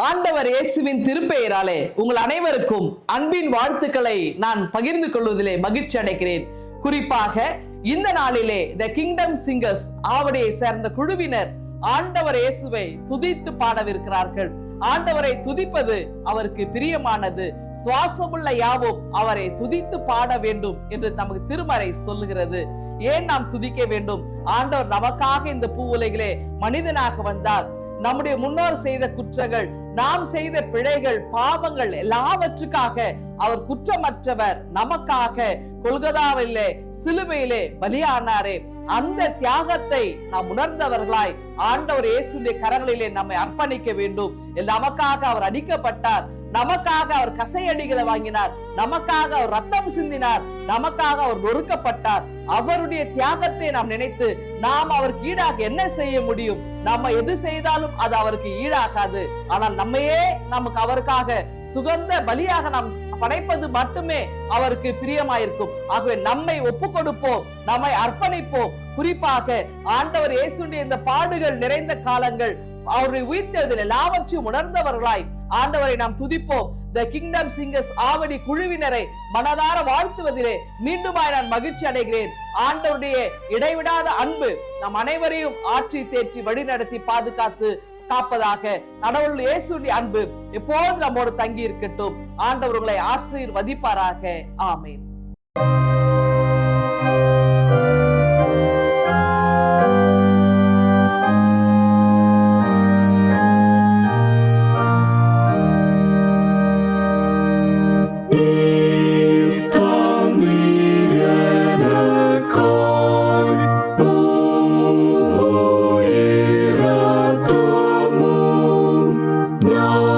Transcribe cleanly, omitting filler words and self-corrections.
ஆண்டவர் இயேசுவின் திருப்பெயராலே உங்கள் அனைவருக்கும் அன்பின் வாழ்த்துக்களை நான் பகிர்ந்து கொள்வதிலே மகிழ்ச்சி அடைகிறேன். குறிப்பாக இந்த நாளிலே த கிங்டம் சிங்கர்ஸ் ஆவடியை சேர்ந்த குழுவினர் ஆண்டவர் இயேசுவை துதித்து பாடவிருக்கிறார்கள். ஆண்டவரை துதிப்பது அவருக்கு பிரியமானது. சுவாசமுள்ள யாவும் அவரை துதித்து பாட வேண்டும் என்று நமக்கு திருமறை சொல்லுகிறது. ஏன் நாம் துதிக்க வேண்டும்? ஆண்டவர் நமக்காக இந்த பூ உலகிலே மனிதனாக வந்தார். நம்முடைய முன்னோர் செய்த குற்றங்கள், நாம் செய்த பிழைகள், பாவங்கள் எல்லாவற்றுக்காக அவர் குற்றமற்றவர். நமக்காக கொல்கதாவிலே சிலுவையிலே பலியானாரே. அந்த தியாகத்தை நாம் உணர்ந்தவர்களாய் ஆண்டவர் இயேசுடைய கரங்களிலே நம்மை அர்ப்பணிக்க வேண்டும். நமக்காக அவர் அடிக்கப்பட்டார், நமக்காக அவர் கசையடிகளை வாங்கினார், நமக்காக அவர் ரத்தம் சிந்தினார், நமக்காக அவர் நொறுக்கப்பட்டார். அவருடைய தியாகத்தை நாம் நினைத்து நாம் அவருக்கு ஈடாக என்ன செய்ய முடியும்? நம்ம எது செய்தாலும் அது அவருக்கு ஈடாகாது. ஆனால் நம்மையே நமக்கு அவருக்காக சுகந்த பலியாக நாம் படைப்பது மட்டுமே அவருக்கு பிரியமாயிருக்கும். ஆகவே நம்மை ஒப்பு கொடுப்போம், நம்மை அர்ப்பணிப்போம். குறிப்பாக ஆண்டவர் இயேசுடைய இந்த பாடுகள் நிறைந்த காலங்கள், அவருடைய உயிர்த்தெழுதல் எல்லாவற்றையும் உணர்ந்தவர்களாய் ஆண்டவரை நாம் துதிப்போம். த கிங்டம் சிங்கர்ஸ் ஆவடி குழுவினரை மனதார வாழ்த்துவதிலே மீண்டுமாய் நான் மகிழ்ச்சி அடைகிறேன். ஆண்டவருடைய இடைவிடாத அன்பு நம் அனைவரையும் ஆற்றி தேற்றி வழிநடத்தி பாதுகாத்து காப்பதாக. கடவுள் இயேசுடைய அன்பு எப்போது நம்மோடு தங்கி இருக்கட்டும். ஆண்டவர்களை ஆசீர்வதிப்பாராக. ஆமென். No.